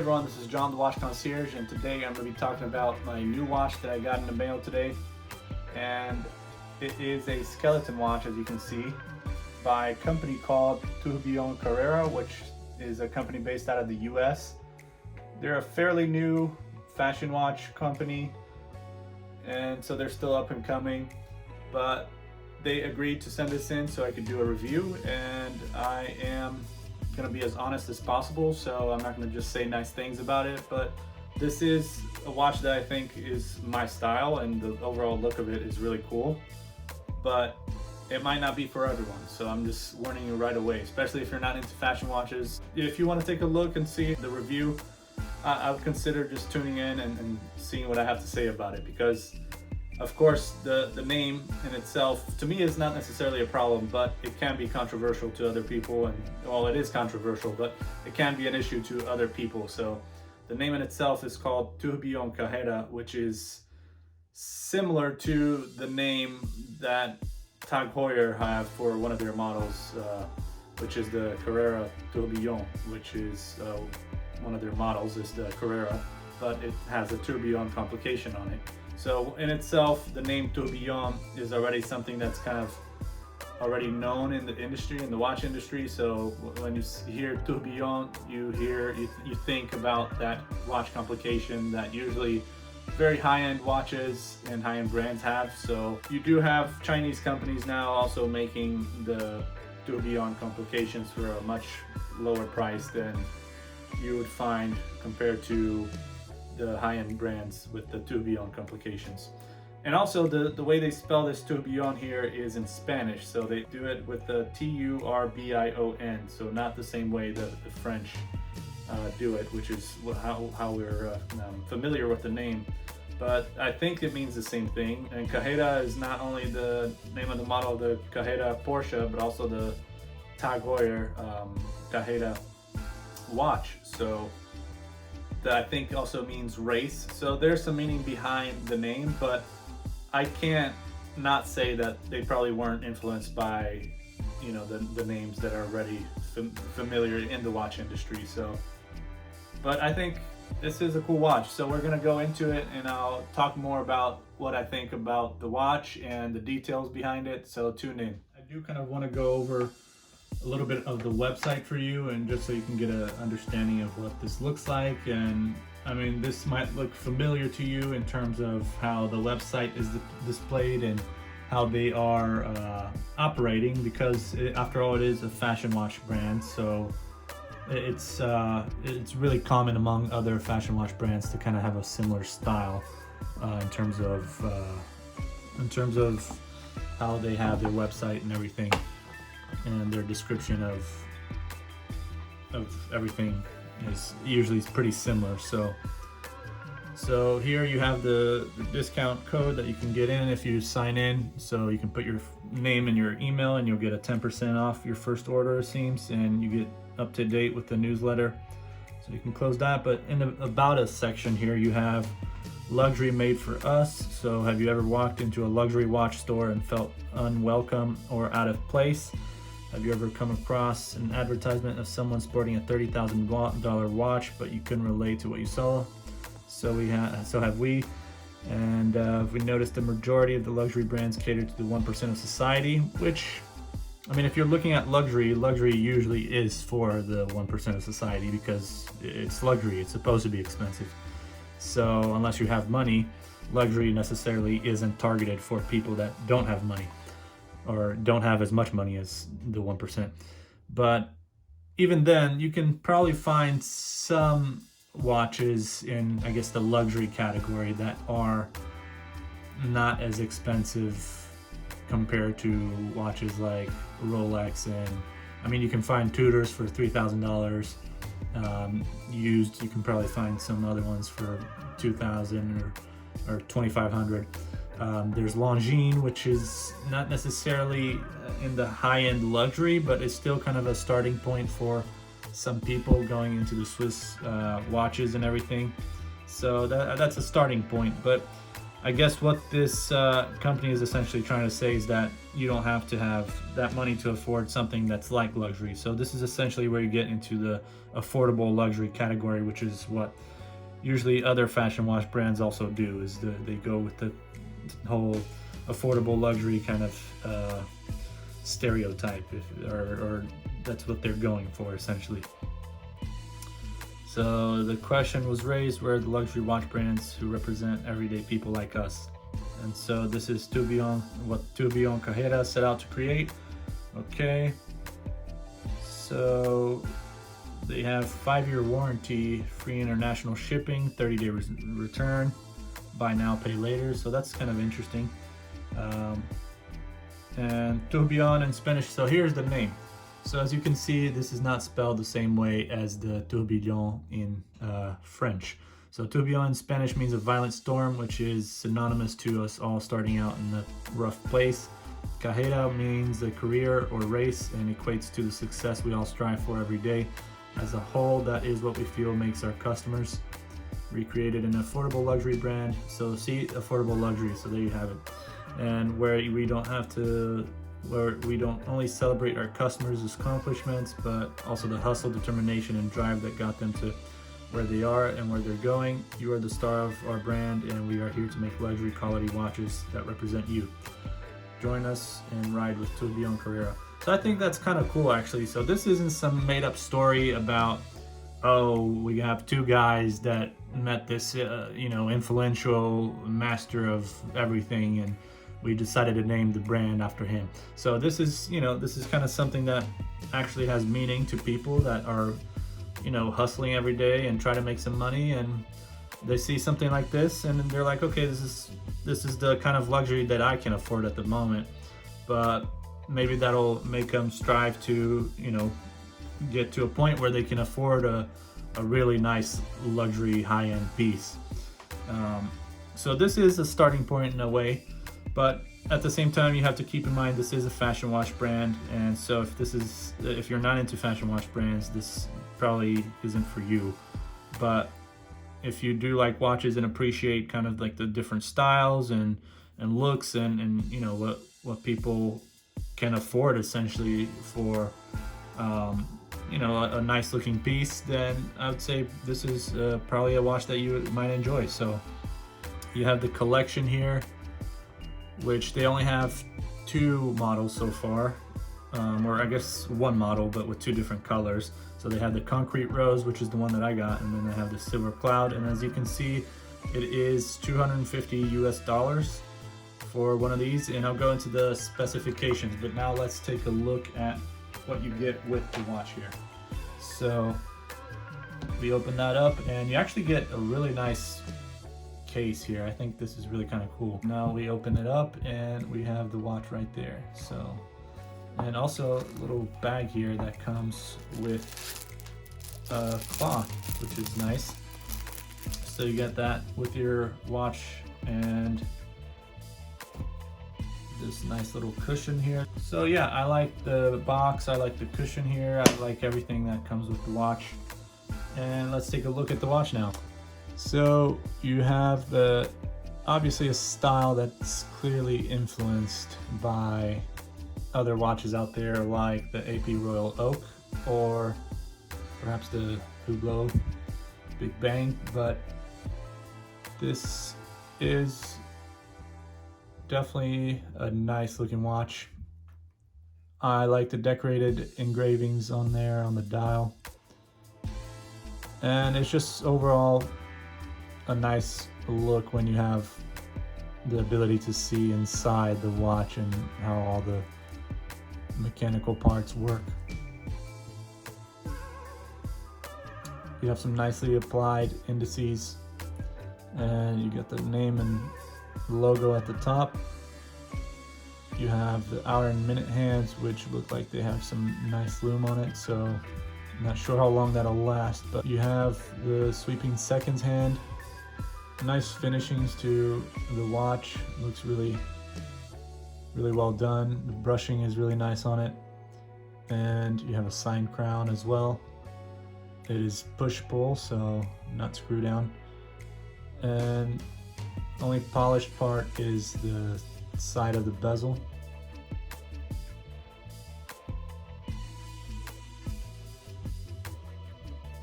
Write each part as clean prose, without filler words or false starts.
everyone, this is John the Watch Concierge, and today I'm going to be talking about my new watch that I got in the mail today. And it is a skeleton watch, as you can see, by a company called Turbion Carrera, which is a company based out of the US. They're a fairly new fashion watch company, and so they're still up and coming, but they agreed to send this in so I could do a review, and I am going to be as honest as possible, so I'm not going to just say nice things about it, but this is a watch that I think is my style, and the overall look of it is really cool, but it might not be for everyone, so I'm just warning you right away, especially if you're not into fashion watches. If you want to take a look and see the review, I would consider just tuning in and seeing what I have to say about it, because of course the name in itself to me is not necessarily a problem, but it can be controversial to other people, and well, it is controversial, but it can be an issue to other people. So the name in itself is called Turbion Carrera, which is similar to the name that Tag Heuer have for one of their models, which is the Carrera Tourbillon, which is one of their models is the Carrera, but it has a tourbillon complication on it. So in itself, the name Tourbillon is already something that's kind of already known in the industry, in the watch industry. So when you hear tourbillon, you think about that watch complication that usually very high-end watches and high-end brands have. So you do have Chinese companies now also making the tourbillon complications for a much lower price than you would find compared to the high-end brands with the tourbillon complications. And also the way they spell this tourbillon here is in Spanish, so they do it with the Turbion, so not the same way that the French do it, which is how we're familiar with the name. But I think it means the same thing. And Carrera is not only the name of the model of the Carrera Porsche, but also the Tag Heuer Carrera watch. So that I think also means race. So there's some meaning behind the name, but I can't not say that they probably weren't influenced by, you know, the names that are already familiar in the watch industry. So, but I think this is a cool watch. So we're gonna go into it, and I'll talk more about what I think about the watch and the details behind it. So tune in. I do kind of want to go over a little bit of the website for you, and just so you can get an understanding of what this looks like. And I mean, this might look familiar to you in terms of how the website is displayed and how they are operating, because after all, it is a fashion watch brand, so it's really common among other fashion watch brands to kind of have a similar style in terms of how they have their website and everything, and their description of everything is usually pretty similar. So here you have the discount code that you can get in if you sign in. So you can put your name and your email, and you'll get a 10% off your first order, it seems, and you get up to date with the newsletter. So you can close that. But in the About Us section here, you have luxury made for us. So have you ever walked into a luxury watch store and felt unwelcome or out of place? Have you ever come across an advertisement of someone sporting a $30,000 watch, but you couldn't relate to what you saw? So have we. And we noticed the majority of the luxury brands cater to the 1% of society, which, I mean, if you're looking at luxury usually is for the 1% of society, because it's luxury, it's supposed to be expensive. So unless you have money, luxury necessarily isn't targeted for people that don't have money, or don't have as much money as the 1%. But even then, you can probably find some watches in, I guess, the luxury category that are not as expensive compared to watches like Rolex. And I mean, you can find Tudors for $3,000 used. You can probably find some other ones for $2,000 or $2,500. There's Longines, which is not necessarily in the high-end luxury, but it's still kind of a starting point for some people going into the Swiss watches and everything. So that's a starting point. But I guess what this company is essentially trying to say is that you don't have to have that money to afford something that's like luxury. So this is essentially where you get into the affordable luxury category, which is what usually other fashion watch brands also do, is they go with the whole affordable luxury kind of stereotype, or that's what they're going for essentially. So the question was raised, where are the luxury watch brands who represent everyday people like us? And so this is what Turbion Carrera set out to create. Okay, so they have 5-year warranty, free international shipping, 30-day return, buy now, pay later. So that's kind of interesting. And Tourbillon in Spanish, so here's the name. So as you can see, this is not spelled the same way as the tourbillon in French. So tourbillon in Spanish means a violent storm, which is synonymous to us all starting out in a rough place. Carrera means a career or race and equates to the success we all strive for every day. As a whole, that is what we feel makes our customers. Recreated an affordable luxury brand. So see, affordable luxury, so there you have it. And where we don't only celebrate our customers' accomplishments, but also the hustle, determination, and drive that got them to where they are and where they're going. You are the star of our brand, and we are here to make luxury quality watches that represent you. Join us and ride with Turbion Carrera. So I think that's kind of cool, actually. So this isn't some made-up story about, oh, we have two guys that met this, influential master of everything, and we decided to name the brand after him. So this is kind of something that actually has meaning to people that are, hustling every day and try to make some money, and they see something like this and they're like, okay, this is the kind of luxury that I can afford at the moment, but maybe that'll make them strive to, get to a point where they can afford a really nice luxury high-end piece. So this is a starting point in a way. But at the same time, you have to keep in mind this is a fashion watch brand, and so if you're not into fashion watch brands, this probably isn't for you. But if you do like watches and appreciate kind of like the different styles and looks and what people can afford essentially for a nice looking piece, then I would say this is probably a watch that you might enjoy. So you have the collection here, which they only have 2 models so far, or I guess 1 model, but with 2 different colors. So they have the concrete rose, which is the one that I got, and then they have the silver cloud. And as you can see, it is $250 US for one of these, and I'll go into the specifications. But now let's take a look at what you get with the watch here. So we open that up, and you actually get a really nice case here. I think this is really kind of cool. Now we open it up and we have the watch right there. So, and also a little bag here that comes with a cloth, which is nice. So you get that with your watch, and this nice little cushion here. So yeah, I like the box, I like the cushion here, I like everything that comes with the watch. And let's take a look at the watch now. So you have obviously a style that's clearly influenced by other watches out there, like the AP Royal Oak or perhaps the Hublot Big Bang, but this is definitely a nice looking watch. I like the decorated engravings on there on the dial, and it's just overall a nice look when you have the ability to see inside the watch and how all the mechanical parts work. You have some nicely applied indices, and you get the name and logo at the top. You have the hour and minute hands, which look like they have some nice lume on it, so I'm not sure how long that'll last. But you have the sweeping seconds hand. Nice finishings to the watch. Looks really well done. The brushing is really nice on it. And you have a signed crown as well. It is push-pull, so not screw down. And Only polished part is the side of the bezel.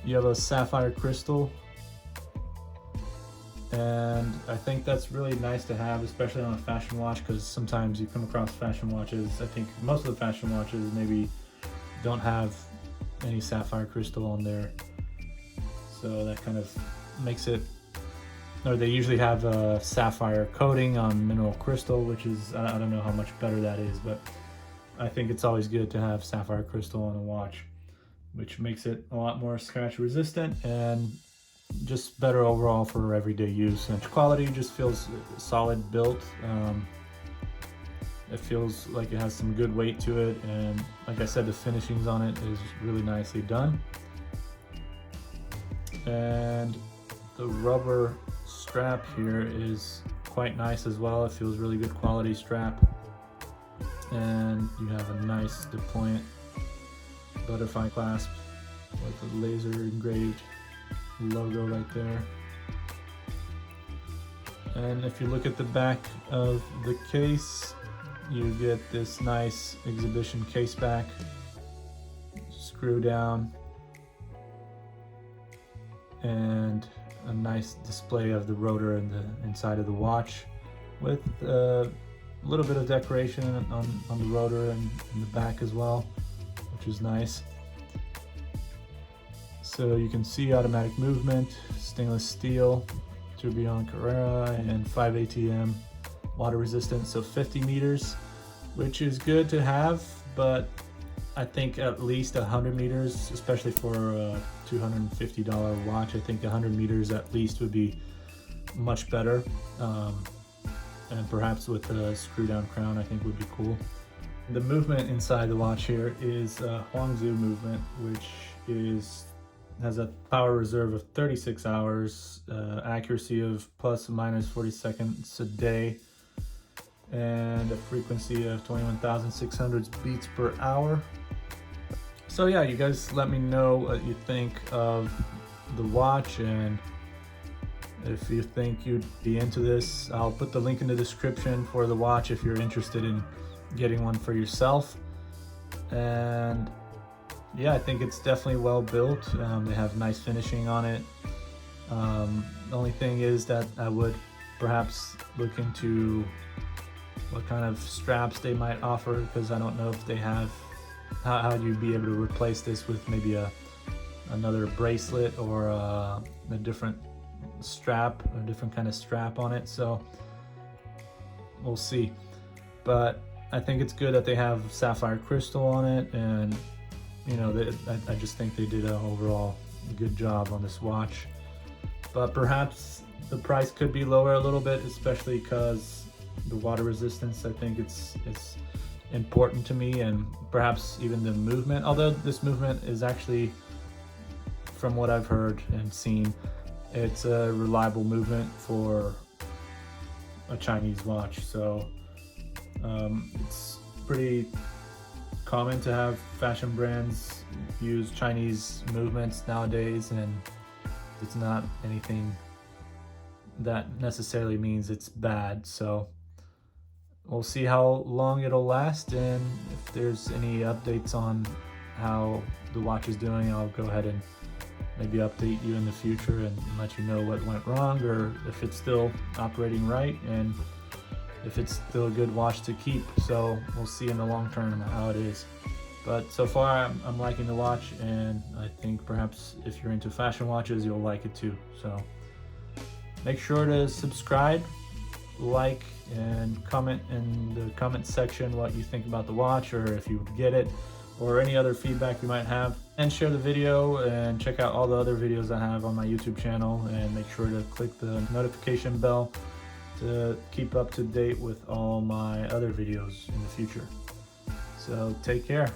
You have a sapphire crystal, and I think that's really nice to have, especially on a fashion watch, because sometimes you come across fashion watches. I think most of the fashion watches maybe don't have any sapphire crystal on there, so that kind of makes it, or they usually have a sapphire coating on mineral crystal, which is, I don't know how much better that is, but I think it's always good to have sapphire crystal on a watch, which makes it a lot more scratch resistant and just better overall for everyday use. And quality just feels solid built. It feels like it has some good weight to it, and like I said, the finishings on it is really nicely done. And the rubber strap here is quite nice as well. It feels really good quality strap, and you have a nice deployant butterfly clasp with a laser engraved logo right there. And if you look at the back of the case, you get this nice exhibition case back, screw down, and a nice display of the rotor and the inside of the watch, with a little bit of decoration on the rotor and in the back as well, which is nice. So you can see automatic movement, stainless steel, Turbion Carrera, and 5 ATM, water resistant, so 50 meters, which is good to have, but I think at least 100 meters, especially for a $250 watch. I think 100 meters at least would be much better, and perhaps with a screw down crown I think would be cool. The movement inside the watch here is a Huangzu movement, which has a power reserve of 36 hours, accuracy of plus or minus 40 seconds a day, and a frequency of 21,600 beats per hour. So yeah, you guys let me know what you think of the watch, and if you think you'd be into this, I'll put the link in the description for the watch if you're interested in getting one for yourself. And yeah, I think it's definitely well built. They have nice finishing on it. The only thing is that I would perhaps look into what kind of straps they might offer, because I don't know if they have, how you'd be able to replace this with maybe another bracelet or a different strap, a different kind of strap on it. So we'll see. But I think it's good that they have sapphire crystal on it, and you know, I just think they did an overall good job on this watch. But perhaps the price could be lower a little bit, especially because the water resistance, I think it's important to me, and perhaps even the movement, although this movement is actually, from what I've heard and seen, it's a reliable movement for a Chinese watch. So it's pretty common to have fashion brands use Chinese movements nowadays, and it's not anything that necessarily means it's bad. So we'll see how long it'll last, and if there's any updates on how the watch is doing, I'll go ahead and maybe update you in the future and let you know what went wrong, or if it's still operating right, and if it's still a good watch to keep. So we'll see in the long term how it is. But so far I'm liking the watch, and I think perhaps if you're into fashion watches, you'll like it too. So make sure to subscribe, like, and comment in the comment section what you think about the watch, or if you would get it, or any other feedback you might have. And share the video, and check out all the other videos I have on my YouTube channel, and make sure to click the notification bell to keep up to date with all my other videos in the future. So take care.